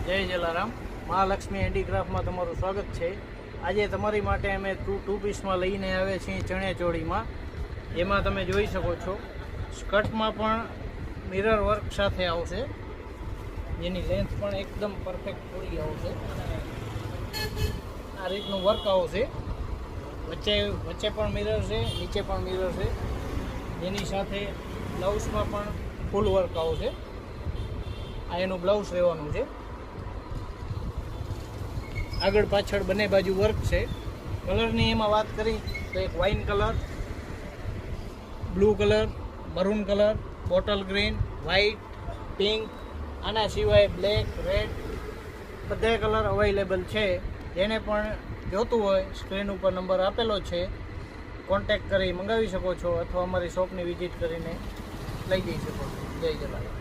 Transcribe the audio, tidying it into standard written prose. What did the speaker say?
જય જલારામ. મહાલક્ષ્મી હેન્ડીક્રાફ્ટમાં તમારું સ્વાગત છે. આજે તમારી માટે અમે ટુ પીસમાં લઈને આવ્યા છીએ ચણિયાચોળીમાં. એમાં તમે જોઈ શકો છો સ્કર્ટમાં પણ મિરર વર્ક સાથે આવશે, જેની લેન્થ પણ એકદમ પરફેક્ટ પૂરી આવશે. આ રીતનું વર્ક આવશે. વચ્ચે પણ મિરર છે, નીચે પણ મિરર છે. જેની સાથે બ્લાઉઝમાં પણ ફૂલ વર્ક આવશે. આ એનું બ્લાઉઝ રહેવાનું છે. આગળ પાછળ બંને બાજુ વર્ક છે. કલરની એમાં વાત કરી તો એક wine colour, blue colour, maroon colour, bottle green, white, pink, આના સિવાય બ્લેક, રેડ બધા કલર અવેલેબલ છે. જેને પણ જોતું હોય સ્ક્રીન ઉપર નંબર આપેલો છે, કોન્ટેક્ટ કરી મંગાવી શકો છો અથવા અમારી શોપની વિઝિટ કરીને લઈ જઈ શકો છો. જય જલારામ.